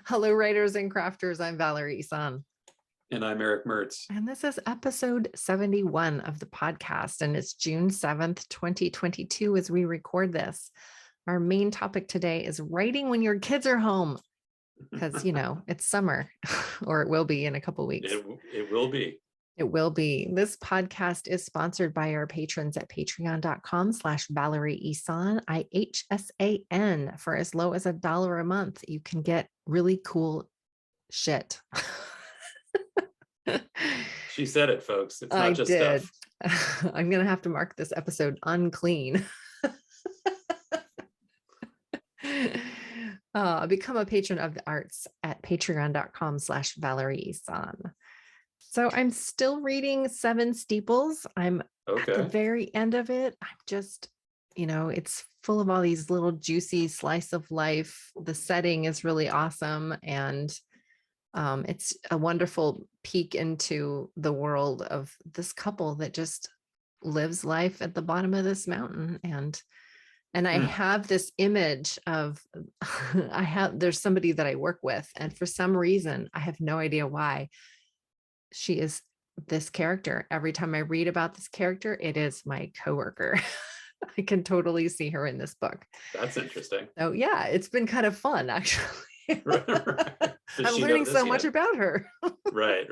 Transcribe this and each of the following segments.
Hello, writers and crafters. I'm Valerie Ihsan. And I'm Erick Mertz. And this is episode 71 of the podcast. And it's June 7th, 2022, as we record this. Our main topic today is writing when your kids are home. Because, it's summer, or it will be in a couple weeks. It will be. It will be. This podcast is sponsored by our patrons at patreon.com/Valerie Ihsan, IHSAN. For as low as $1 a month, you can get really cool shit. She said it, folks. It's not just stuff. I'm going to have to mark this episode unclean. Become a patron of the arts at patreon.com/Valerie Ihsan. So I'm still reading 7 Steeples. I'm at the very end of it. I'm just, it's full of all these little juicy slice of life. The setting is really awesome. And it's a wonderful peek into the world of this couple that just lives life at the bottom of this mountain. And I have this image of, there's somebody that I work with, and for some reason, I have no idea why, she is this character. Every time I read about this character, it is my coworker. I can totally see her in this book. That's interesting. So yeah, it's been kind of fun, actually. Right. I'm learning so much about her. Right.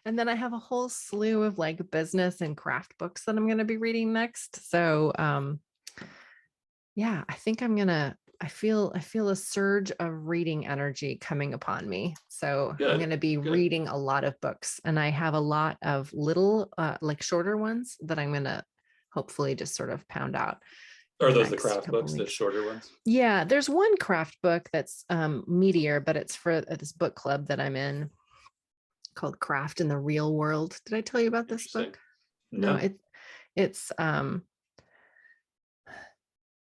And then I have a whole slew of like business and craft books that I'm going to be reading next. So yeah, I think I feel a surge of reading energy coming upon me. So I'm going to be reading a lot of books, and I have a lot of little, like shorter ones that I'm going to hopefully just sort of pound out. Are those the craft books, the shorter ones? Yeah, there's one craft book that's meatier, but it's for this book club that I'm in called Craft in the Real World. Did I tell you about this book? No, it's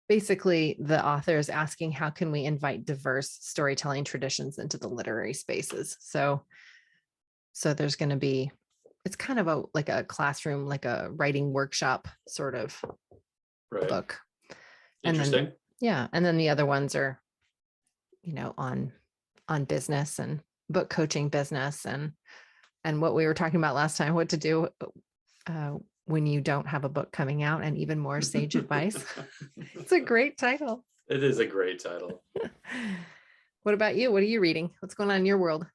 basically the author is asking, how can we invite diverse storytelling traditions into the literary spaces? So there's going to be, it's kind of like a classroom, like a writing workshop sort of book. Interesting. And then the other ones are, on business and book coaching business and what we were talking about last time, what to do when you don't have a book coming out, and even more sage advice. It's a great title. It is a great title. What about you? What are you reading? What's going on in your world?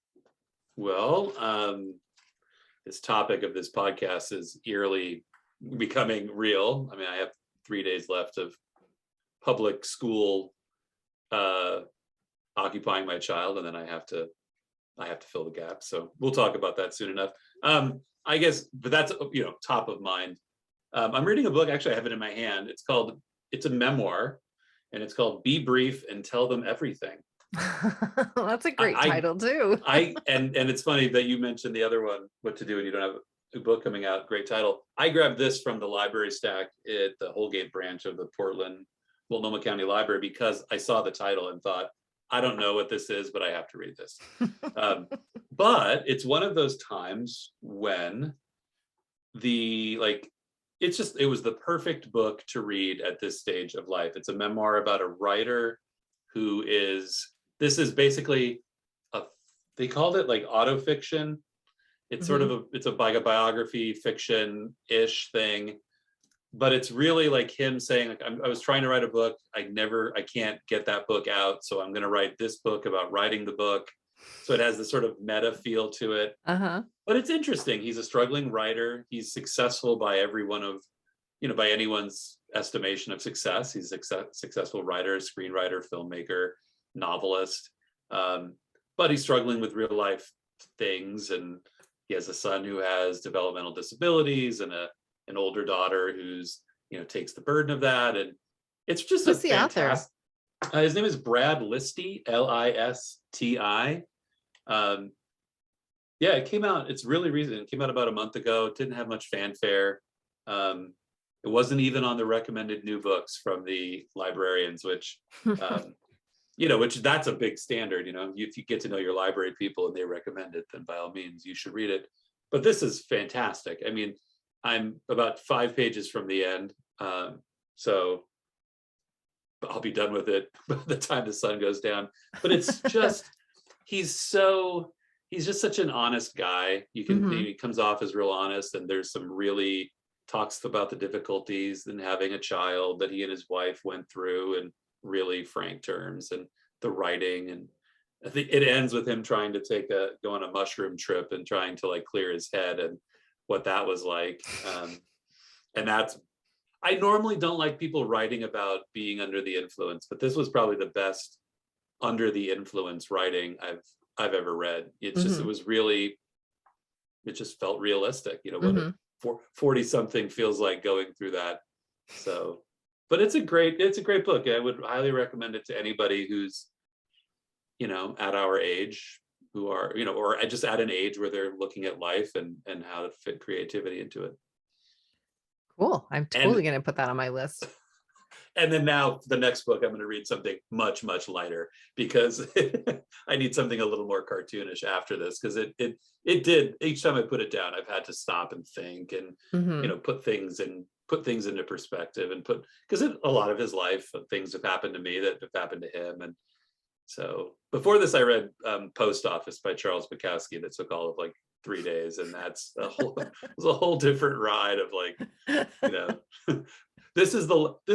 Well, this topic of this podcast is eerily becoming real. I mean, I have 3 days left of public school occupying my child, and then I have to fill the gap. So we'll talk about that soon enough. I guess, but that's, top of mind. I'm reading a book, actually I have it in my hand. It's a memoir, and it's called Be Brief and Tell Them Everything. That's a great title too. And it's funny that you mentioned the other one, What to Do When You Don't Have a Book Coming Out. Great title. I grabbed this from the library stack at the Holgate branch of the Portland, Multnomah County Library, because I saw the title and thought, I don't know what this is, but I have to read this. But it's one of those times when it was the perfect book to read at this stage of life. It's a memoir about a writer this is basically they called it like autofiction. It's sort of it's a biography fiction-ish thing. But it's really like him saying, like, I was trying to write a book. I can't get that book out. So I'm going to write this book about writing the book. So it has this sort of meta feel to it. But it's interesting. He's a struggling writer. He's successful by by anyone's estimation of success. He's a successful writer, screenwriter, filmmaker, novelist. But he's struggling with real life things. And he has a son who has developmental disabilities and an older daughter who's takes the burden of that, and it's just Who's the author? His name is Brad Listi, Listi. It came out. It's really recent. It came out about a month ago. It didn't have much fanfare. It wasn't even on the recommended new books from the librarians, which which that's a big standard. If you get to know your library people and they recommend it, then by all means you should read it. But this is fantastic. I mean, I'm about 5 pages from the end. So I'll be done with it by the time the sun goes down. But it's just, he's just such an honest guy. He comes off as real honest, and there's some really talks about the difficulties in having a child that he and his wife went through in really frank terms, and the writing. And I think it ends with him trying to go on a mushroom trip and trying to like clear his head, and what that was like. And I normally don't like people writing about being under the influence, but this was probably the best under the influence writing I've ever read. It's just, it just felt realistic, what a 40 something feels like going through that. So, but it's a great book. I would highly recommend it to anybody who's, at our age, who are, or just at an age where they're looking at life and how to fit creativity into it. Cool. I'm totally going to put that on my list. And then now the next book, I'm going to read something much, much lighter, because I need something a little more cartoonish after this, because it did, each time I put it down, I've had to stop and think and, put things into perspective, and because a lot of his life, things have happened to me that have happened to him. And so before this, I read Post Office by Charles Bukowski that took all of like 3 days, and that's it was a whole different ride of like, this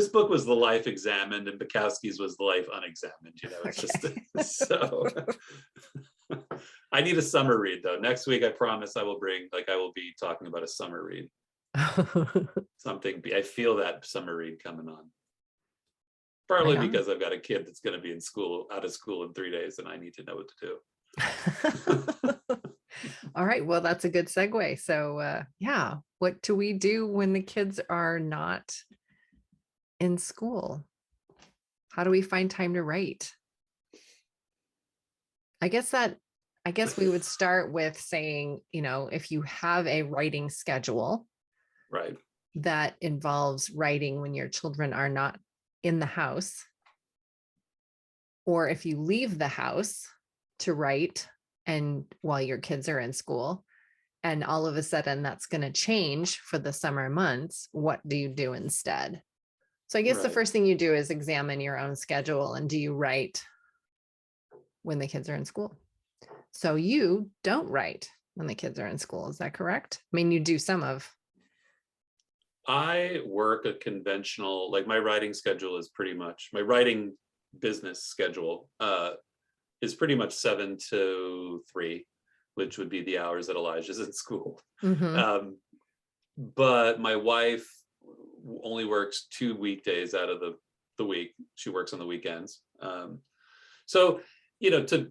book was the life examined, and Bukowski's was the life unexamined. It's just so. I need a summer read though. Next week, I promise I will be talking about a summer read. Something. I feel that summer read coming on. Partly because I've got a kid that's going to be out of school in 3 days, and I need to know what to do. All right. Well, that's a good segue. So what do we do when the kids are not in school? How do we find time to write? I guess we would start with saying, if you have a writing schedule, right, that involves writing when your children are not in the house, or if you leave the house to write and while your kids are in school, and all of a sudden that's going to change for the summer months, what do you do instead? So I guess the first thing you do is examine your own schedule, and do you write when the kids are in school? So you don't write when the kids are in school, is that correct? I mean, you do some of. I work a conventional, like my writing schedule is pretty much, my writing business schedule is pretty much 7 to 3, which would be the hours that Elijah's in school. But my wife only works 2 weekdays out of the week. She works on the weekends. So,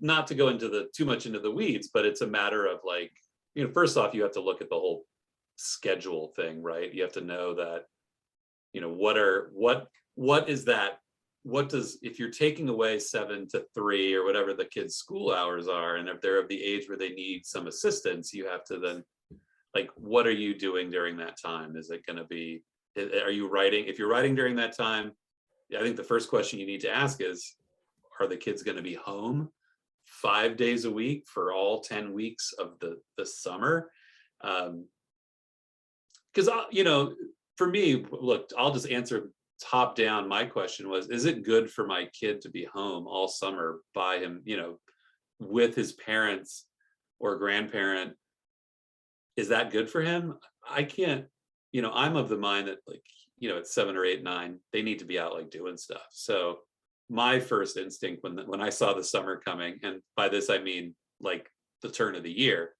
not to go into too much into the weeds, but it's a matter of like, first off, you have to look at the whole schedule thing, right? You have to know that, what is that? If you're taking away 7 to 3 or whatever the kids' school hours are, and if they're of the age where they need some assistance, you have to then, like, what are you doing during that time? Is it going to be, are you writing? If you're writing during that time, I think the first question you need to ask is, are the kids going to be home 5 days a week for all 10 weeks of the summer? Because, for me, look, I'll just answer top down. My question was, is it good for my kid to be home all summer by him, with his parents or grandparent? Is that good for him? I can't, I'm of the mind that, like, at 7 or 8, 9, they need to be out like doing stuff. So my first instinct when I saw the summer coming, and by this I mean like the turn of the year,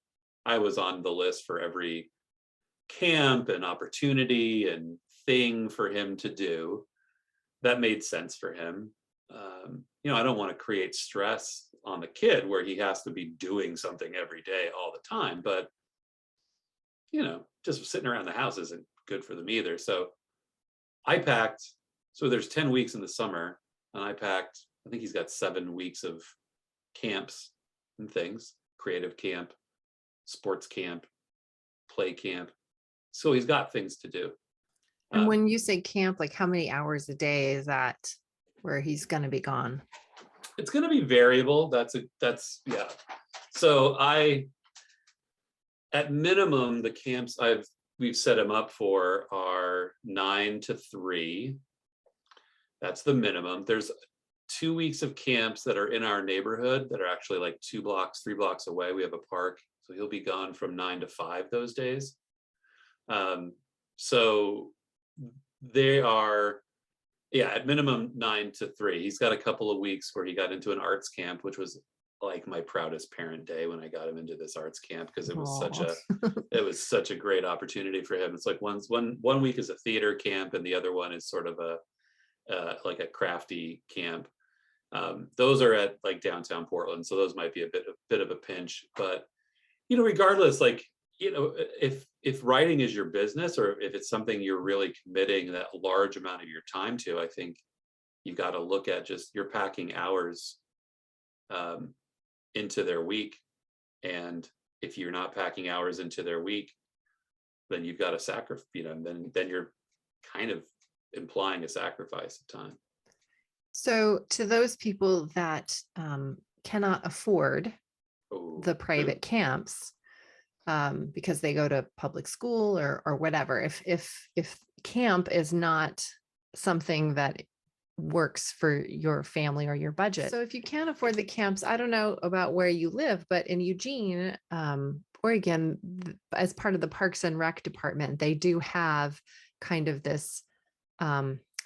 I was on the list for every camp and opportunity and thing for him to do that made sense for him. I don't want to create stress on the kid where he has to be doing something every day all the time, but just sitting around the house isn't good for them either. So I packed, so there's 10 weeks in the summer, and I think he's got 7 weeks of camps and things: creative camp, sports camp, play camp. So he's got things to do. And when you say camp, like how many hours a day is that where he's going to be gone? It's going to be variable. That's yeah. So at minimum, the camps we've set him up for are 9 to 3. That's the minimum. There's 2 weeks of camps that are in our neighborhood that are actually like 2 blocks, 3 blocks away. We have a park, so he'll be gone from 9 to 5 those days. So they are, at minimum 9 to 3. He's got a couple of weeks where he got into an arts camp, which was like my proudest parent day when I got him into this arts camp, because it was such a great opportunity for him. It's like one week is a theater camp and the other one is sort of like a crafty camp. Those are at like downtown Portland, so those might be a bit of a pinch, but regardless, like, if writing is your business, or if it's something you're really committing that large amount of your time to, I think you got to look at just your packing hours into their week. And if you're not packing hours into their week, then you've got to sacrifice, then you're kind of implying a sacrifice of time. So to those people that cannot afford the private camps, because they go to public school or whatever, if camp is not something that works for your family or your budget. So if you can't afford the camps, I don't know about where you live, but in Eugene, Oregon, as part of the Parks and Rec department, they do have kind of this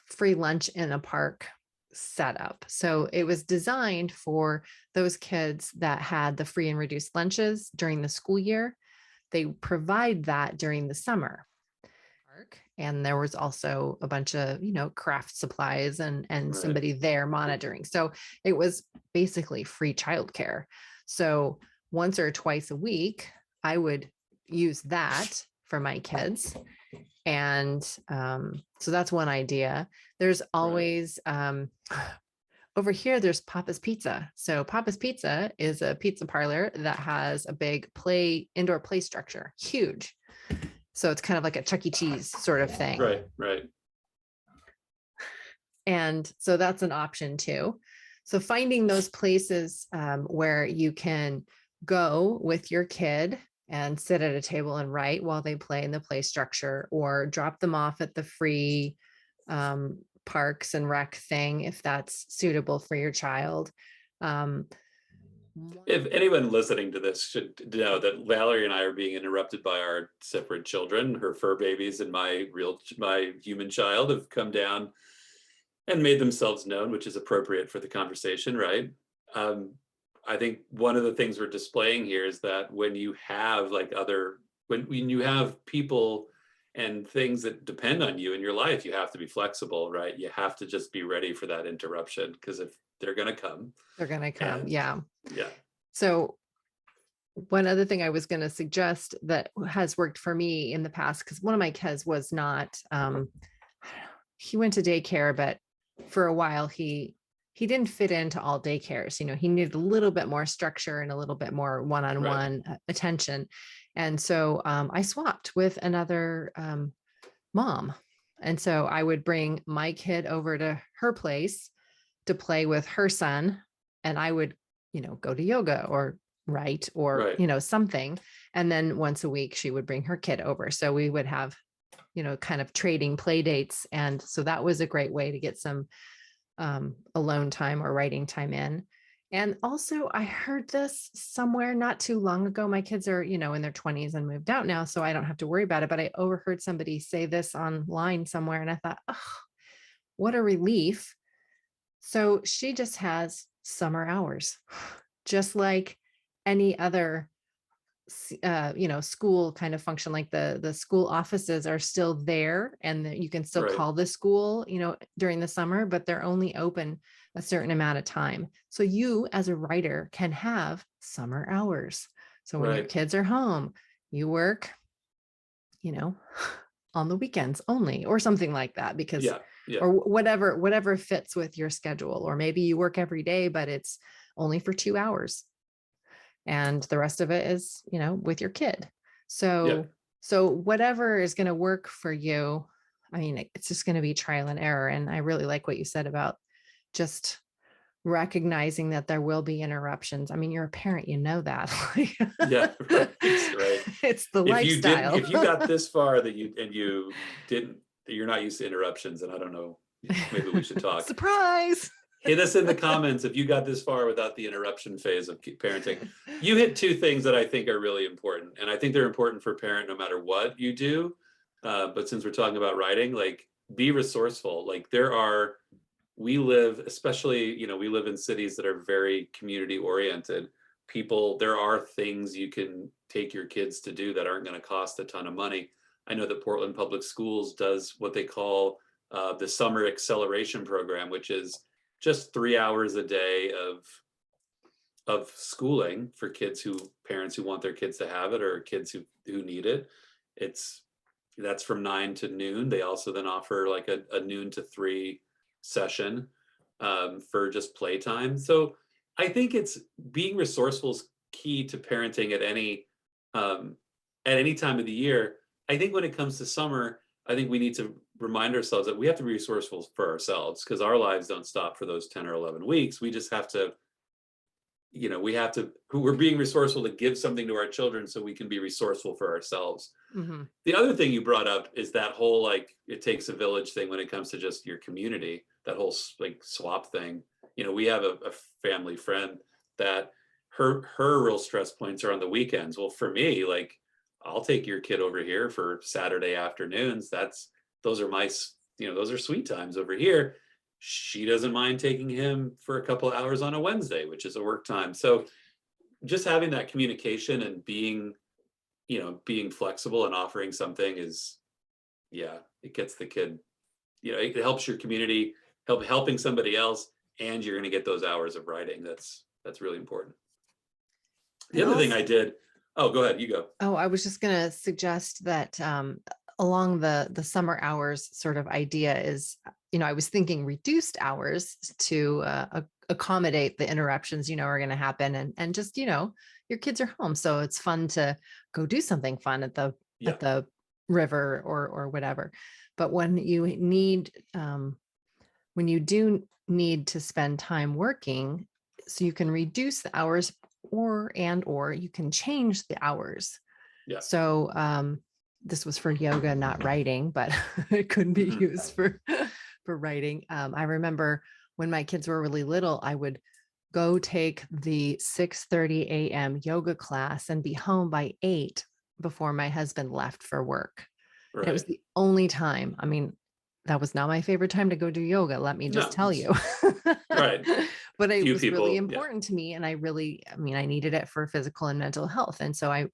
free lunch in a park setup. So it was designed for those kids that had the free and reduced lunches during the school year. They provide that during the summer. And there was also a bunch of, craft supplies and right. Somebody there monitoring. So it was basically free childcare. So once or twice a week, I would use that for my kids. And so that's one idea. There's always, over here, there's Papa's Pizza. So Papa's Pizza is a pizza parlor that has a big indoor play structure, huge. So it's kind of like a Chuck E. Cheese sort of thing. Right. And so that's an option too. So finding those places where you can go with your kid and sit at a table and write while they play in the play structure, or drop them off at the free Parks and Rec thing, if that's suitable for your child. If anyone listening to this should know that Valerie and I are being interrupted by our separate children, her fur babies and my human child have come down and made themselves known, which is appropriate for the conversation, right? I think one of the things we're displaying here is that when you have when you have people and things that depend on you in your life, you have to be flexible, right? You have to just be ready for that interruption, because if they're going to come. They're going to come. Yeah. Yeah. So one other thing I was going to suggest that has worked for me in the past, because one of my kids was not, he went to daycare, but for a while he didn't fit into all daycares. He needed a little bit more structure and a little bit more one-on-one attention. And so I swapped with another mom. And so I would bring my kid over to her place to play with her son. And I would, go to yoga or write or, something. And then once a week, she would bring her kid over. So we would have, kind of trading play dates. And so that was a great way to get some alone time or writing time in. And also I heard this somewhere not too long ago. My kids are, in their 20s and moved out now, so I don't have to worry about it. But I overheard somebody say this online somewhere. And I thought, oh, what a relief. So she just has summer hours, just like any other, school kind of function. Like the school offices are still there, and you can still call the school, during the summer, but they're only open a certain amount of time. So you as a writer can have summer hours. So when your kids are home, you work, on the weekends only, or something like that, because or whatever fits with your schedule. Or maybe you work every day, but it's only for 2 hours. And the rest of it is, with your kid. So whatever is going to work for you, I mean, it's just going to be trial and error. And I really like what you said about just recognizing that there will be interruptions. I mean, you're a parent, that. Yeah, right. It's the lifestyle. If you got this far that you're not used to interruptions, and I don't know maybe we should talk. Surprise. Hit us in the comments if you got this far without the interruption phase of parenting. You hit two things that I think are really important, and I think they're important for a parent no matter what you do. But since we're talking about writing, like, be resourceful. Like, we live, especially, we live in cities that are very community oriented. There are things you can take your kids to do that aren't going to cost a ton of money. I know that Portland Public Schools does what they call the Summer Acceleration Program, which is just 3 hours a day of schooling for parents who want their kids to have it, or kids who need it. That's from 9 to noon. They also then offer like a noon to 3 session for just playtime. So I think it's being resourceful is key to parenting at any time of the year. I think when it comes to summer, I think we need to remind ourselves that we have to be resourceful for ourselves, because our lives don't stop for those 10 or 11 weeks. We just have to, we're being resourceful to give something to our children so we can be resourceful for ourselves. Mm-hmm. The other thing you brought up is that whole, like, it takes a village thing when it comes to just your community, that whole like swap thing. We have a family friend that her real stress points are on the weekends. Well, for me, like, I'll take your kid over here for Saturday afternoons. Those are sweet times over here. She doesn't mind taking him for a couple of hours on a Wednesday, which is a work time. So just having that communication and being flexible and offering something it gets the kid, it helps your community, helping somebody else, and you're going to get those hours of writing. That's really important. The other thing I did, oh, go ahead, you go. Oh, I was just going to suggest that along the summer hours sort of idea is, I was thinking reduced hours to accommodate the interruptions, are going to happen. And just, your kids are home. So it's fun to go do something fun at the river or whatever. But when you do need to spend time working, so you can reduce the hours or you can change the hours. Yeah. So this was for yoga, not writing, but it could be used for writing. I remember when my kids were really little, I would go take the 6:30 a.m. yoga class and be home by 8 before my husband left for work. Right. It was the only time. I mean, that was not my favorite time to go do yoga. Let me just tell you. Right. But it was really important to me. And I needed it for physical and mental health. And so I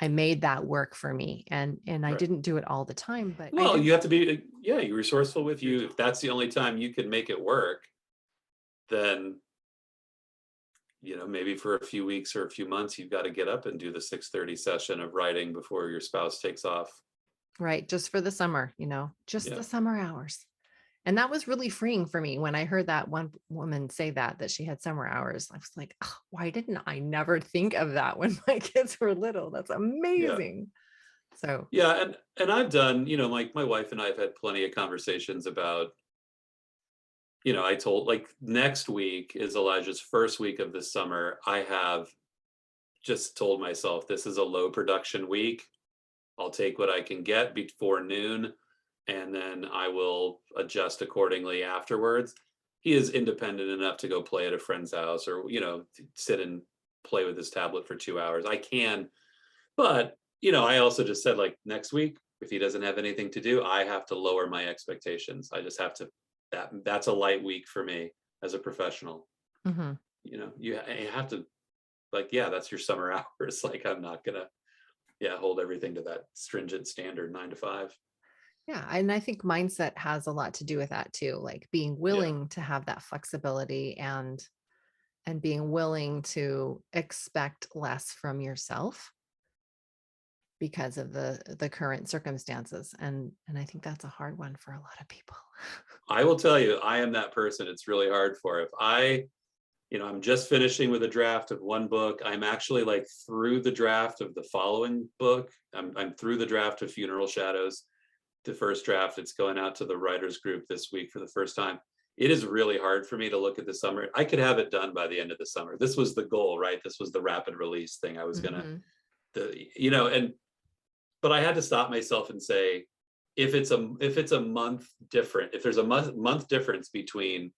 made that work for me, and I didn't do it all the time, but you have to be, you're resourceful with you. If that's the only time you can make it work, then, maybe for a few weeks or a few months, you've got to get up and do the 6:30 session of writing before your spouse takes off. Right. Just for the summer, the summer hours. And that was really freeing for me. When I heard that one woman say that she had summer hours, I was like, oh, why didn't I never think of that when my kids were little? That's amazing. Yeah. So, yeah. And I've done, like, my wife and I have had plenty of conversations about, I told, like, next week is Elijah's first week of the summer. I have just told myself, this is a low production week. I'll take what I can get before noon, and then I will adjust accordingly afterwards. He is independent enough to go play at a friend's house, or, sit and play with his tablet for 2 hours. I can, but, I also just said, like, next week, if he doesn't have anything to do, I have to lower my expectations. I just have to, that's a light week for me as a professional. Mm-hmm. You have to, like, that's your summer hours. Like, I'm not gonna, hold everything to that stringent standard 9 to 5. Yeah. And I think mindset has a lot to do with that too. Like being willing to have that flexibility and being willing to expect less from yourself because of the current circumstances. And I think that's a hard one for a lot of people. I will tell you, I am that person it's really hard for. If I'm just finishing with a draft of one book. I'm actually, like, through the draft of the following book. I'm through the draft of Funeral Shadows. The first draft, it's going out to the writers group this week for the first time. It is really hard for me to look at the summer. I could have it done by the end of the summer. This was the goal, right? This was the rapid release thing. I was gonna, but I had to stop myself and say, if it's a month different, if there's a month difference between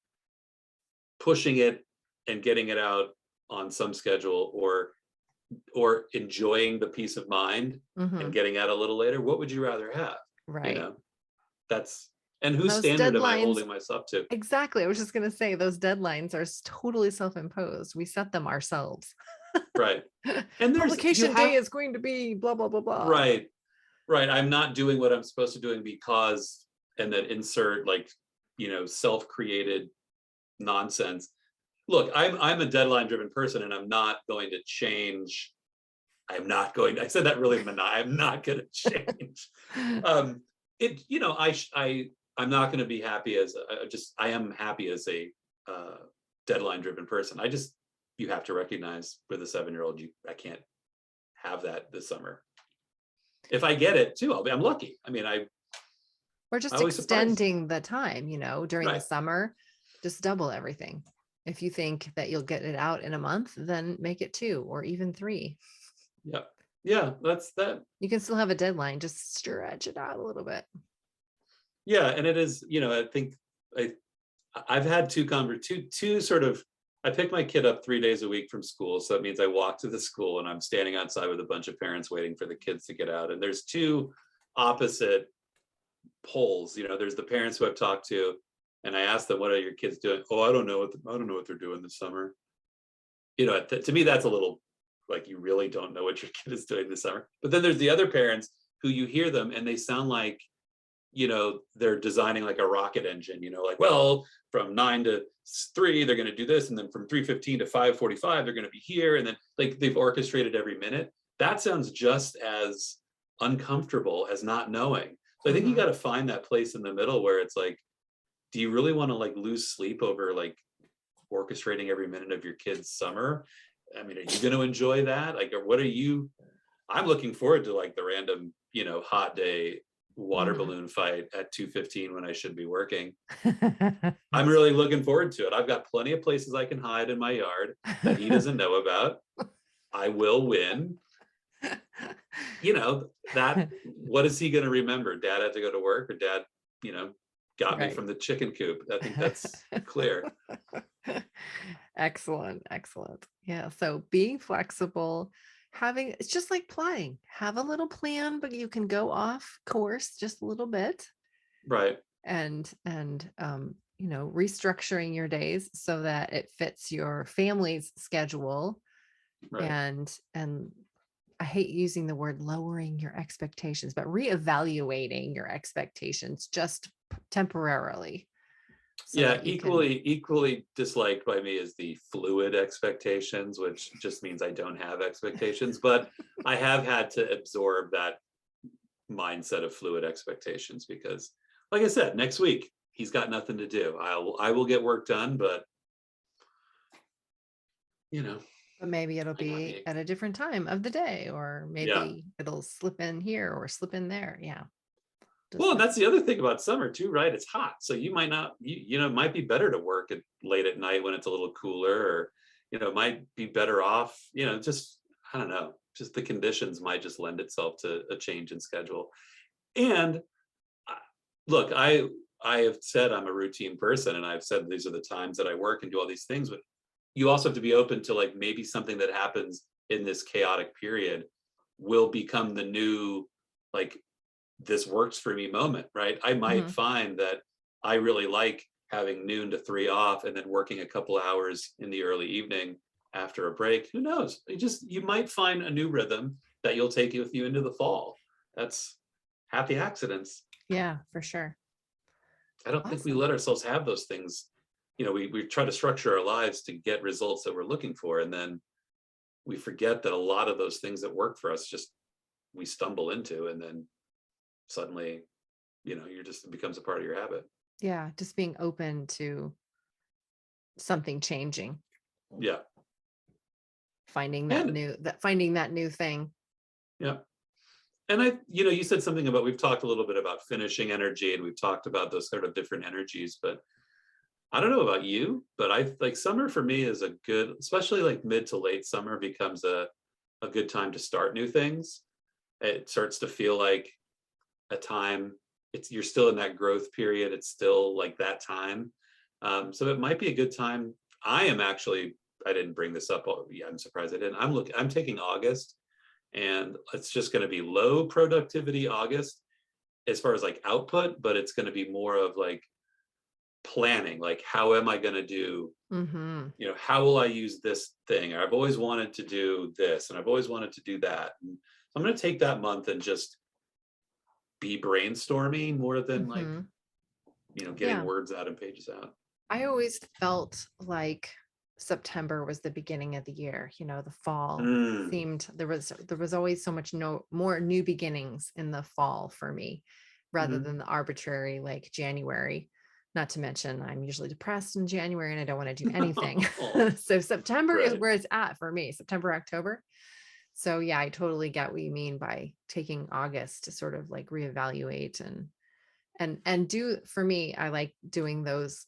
pushing it and getting it out on some schedule, or enjoying the peace of mind and getting out a little later, what would you rather have? Right. You know, and whose standard am I holding myself to? Exactly. I was just going to say, those deadlines are totally self-imposed. We set them ourselves. Right. And publication day is going to be blah, blah, blah, blah. Right. Right. I'm not doing what I'm supposed to do because, and then insert like, self-created nonsense. Look, I'm a deadline driven person, and I'm not going to change. I said that really I'm not going to change. I'm not going to be happy I am happy as a deadline driven person. You have to recognize with a 7-year-old, I can't have that this summer. If I get it too, I'm lucky. I mean, we're just extending the time, during the summer, just double everything. If you think that you'll get it out in a month, then make it 2 or even 3. Yeah. Yeah. That's that. You can still have a deadline, just stretch it out a little bit. Yeah. And it is, I think I've had two sort of, I pick my kid up 3 days a week from school. So that means I walk to the school and I'm standing outside with a bunch of parents waiting for the kids to get out. And there's 2 opposite poles. There's the parents who I've talked to, and I asked them, what are your kids doing? Oh, I don't know what they're doing this summer. To me, that's a little like, you really don't know what your kid is doing this summer. But then there's the other parents who you hear them and they sound like, they're designing like a rocket engine, like, well, from 9 to 3, they're going to do this. And then from 3:15 to 5:45, they're going to be here. And then like they've orchestrated every minute. That sounds just as uncomfortable as not knowing. So I think you got to find that place in the middle where it's like, do you really want to like lose sleep over like orchestrating every minute of your kid's summer? I mean, are you going to enjoy that? Like, or what are you? I'm looking forward to like the random, hot day water balloon fight at 2:15 when I should be working. I'm really looking forward to it. I've got plenty of places I can hide in my yard that he doesn't know about. I will win. That, what is he going to remember? Dad had to go to work, or dad, got me from the chicken coop. I think that's clear. Excellent. Yeah. So being flexible, it's just like playing, have a little plan, but you can go off course just a little bit. Right. And restructuring your days so that it fits your family's schedule. Right. And I hate using the word lowering your expectations, but reevaluating your expectations just temporarily. So equally disliked by me is the fluid expectations, which just means I don't have expectations, but I have had to absorb that mindset of fluid expectations because, like I said, next week he's got nothing to do. I will get work done, but But maybe it'll be at a different time of the day, or maybe it'll slip in here or slip in there. Yeah. Well, and that's the other thing about summer too, right? It's hot. So you might not, it might be better to work late at night when it's a little cooler, or, it might be better off, just, I don't know, just the conditions might just lend itself to a change in schedule. And look, I have said I'm a routine person, and I've said these are the times that I work and do all these things, but you also have to be open to like maybe something that happens in this chaotic period will become the new, like, this works for me moment, right? I might find that I really like having noon to 3 off and then working a couple hours in the early evening after a break. Who knows? You might find a new rhythm that you'll take with you into the fall. That's happy accidents. Yeah, for sure. I don't think we let ourselves have those things. We try to structure our lives to get results that we're looking for, and then we forget that a lot of those things that work for us we stumble into, and then suddenly, it becomes a part of your habit. Yeah, just being open to something changing. Yeah. Finding that new thing. Yeah. And you said something about, we've talked a little bit about finishing energy, and we've talked about those sort of different energies, but I don't know about you, but I like summer for me is a good, especially like mid to late summer becomes a good time to start new things. It starts to feel like a time you're still in that growth period. It's still like that time. So it might be a good time. I didn't bring this up. Yeah, I'm surprised I didn't. I'm taking August, and it's just going to be low productivity August as far as like output, but it's going to be more of like planning, like how am I going to do, how will I use this thing? I've always wanted to do this, and I've always wanted to do that. And I'm going to take that month and just be brainstorming more than like, getting words out and pages out. I always felt like September was the beginning of the year. The fall seemed there was always so much more new beginnings in the fall for me, rather than the arbitrary like January. Not to mention I'm usually depressed in January and I don't want to do anything. So September is where it's at for me, September, October. So yeah, I totally get what you mean by taking August to sort of like reevaluate and do, for me, I like doing those,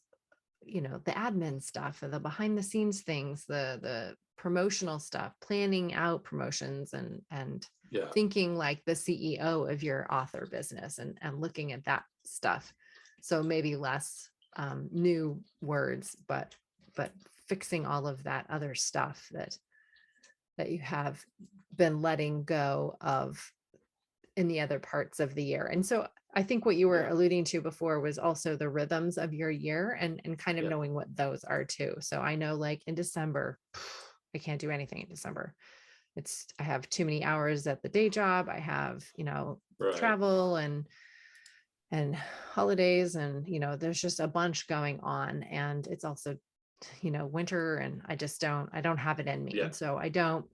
the admin stuff, the behind the scenes things, the promotional stuff, planning out promotions and thinking like the CEO of your author business and looking at that stuff. So maybe less new words, but fixing all of that other stuff that you have been letting go of in the other parts of the year. And so I think what you were alluding to before was also the rhythms of your year and kind of knowing what those are too. So I know like in December, I can't do anything in December. I have too many hours at the day job. I have, travel and holidays and, there's just a bunch going on, and it's also, winter, and I don't have it in me. And so I don't,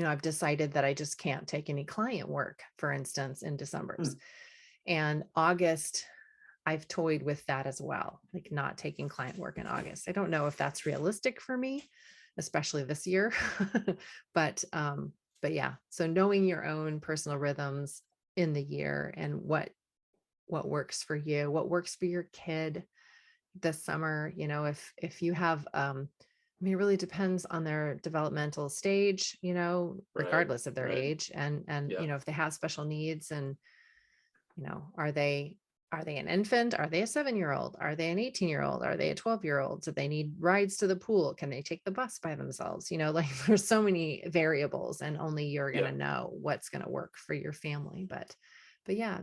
I've decided that I just can't take any client work, for instance, in December's. And August, I've toyed with that as well, like not taking client work in August. I don't know if that's realistic for me, especially this year, but yeah. So knowing your own personal rhythms in the year and what works for you, what works for your kid this summer, if you have, it really depends on their developmental stage, regardless of their age and, if they have special needs and, are they an infant? Are they a 7-year-old? Are they an 18-year-old? Are they a 12-year-old? Do they need rides to the pool? Can they take the bus by themselves? Like there's so many variables, and only you're going to know what's going to work for your family. But yeah,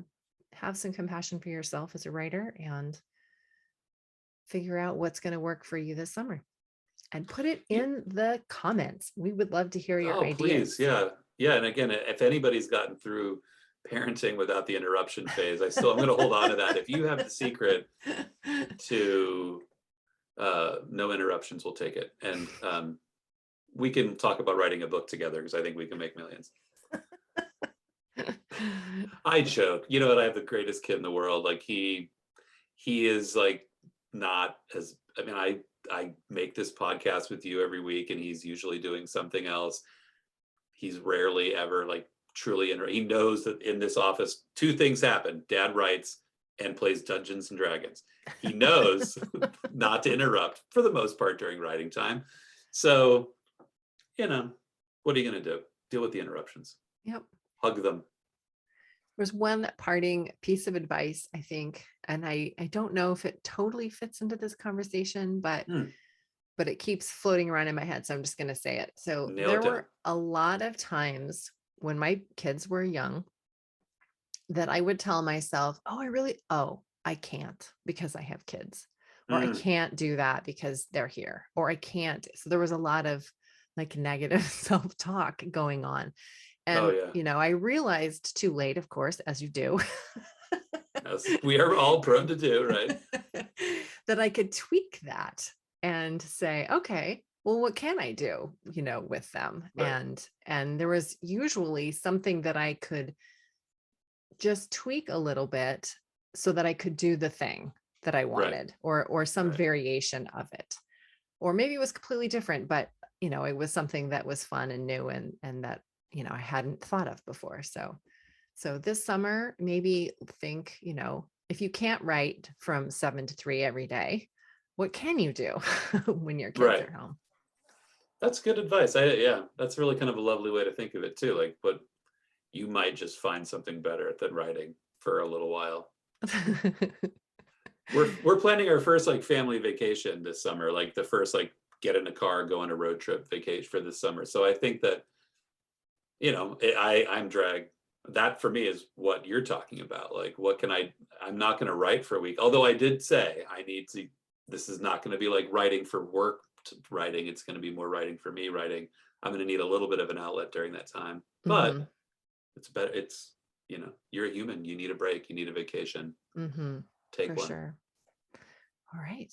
have some compassion for yourself as a writer and figure out what's going to work for you this summer and put it in the comments. We would love to hear your ideas. Please. Yeah. And again, if anybody's gotten through parenting without the interruption phase, I'm going to hold on to that. If you have the secret to no interruptions, we'll take it. And we can talk about writing a book together, because I think we can make millions. I joke, I have the greatest kid in the world. Like he is like not as, I make this podcast with you every week, and he's usually doing something else. He's rarely ever like truly he knows that in this office, 2 things happen. Dad writes and plays Dungeons and Dragons. He knows not to interrupt for the most part during writing time. So, what are you going to do? Deal with the interruptions. Yep. Hug them. There's one parting piece of advice, I think, and I don't know if it totally fits into this conversation, but it keeps floating around in my head. So I'm just going to say it. So there were a lot of times when my kids were young that I would tell myself, I can't because I have kids, or I can't do that because they're here, or I can't. So there was a lot of like negative self-talk going on. And, I realized too late, of course, as you do. As we are all prone to do, right? That I could tweak that and say, okay, well, what can I do, with them? Right. And there was usually something that I could just tweak a little bit so that I could do the thing that I wanted, or some variation of it. Or maybe it was completely different, but, it was something that was fun and new and that, I hadn't thought of before. So this summer, maybe think, if you can't write from 7 to 3 every day, what can you do when your kids are home? That's good advice. That's really kind of a lovely way to think of it too. Like, but you might just find something better than writing for a little while. We're planning our first like family vacation this summer, like the first like get in a car, go on a road trip vacation for this summer. So I think that, I'm dragged. That for me is what you're talking about. Like, what can I'm not going to write for a week. Although I did say this is not going to be like writing for work writing. It's going to be more writing for me writing. I'm going to need a little bit of an outlet during that time, but it's better. You're a human. You need a break. You need a vacation. Take for one. Sure. All right.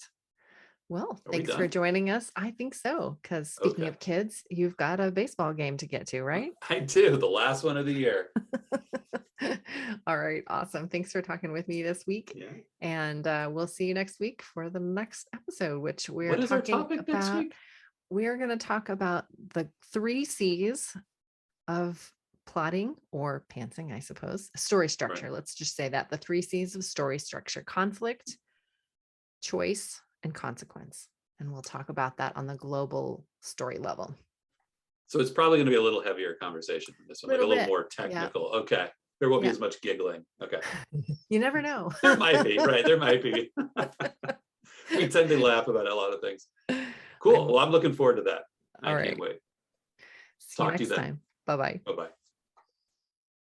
Well, Are thanks for joining us. I think so, because speaking of kids, you've got a baseball game to get to, right? I do. The last one of the year. All right. Awesome. Thanks for talking with me this week. Yeah. And we'll see you next week for the next episode, which we're what is talking our topic about. Next week? We're going to talk about the 3 C's of plotting or pantsing, I suppose. Story structure. Right. Let's just say that the 3 C's of story structure: conflict, choice, and consequence. And we'll talk about that on the global story level. So it's probably going to be a little heavier conversation than this one, like a little more technical. Yeah. Okay. There won't be as much giggling. Okay. You never know. There might be, right? There might be. We tend to laugh about a lot of things. Cool. Well, I'm looking forward to that. I can't wait. See you next time. Bye-bye. Bye-bye.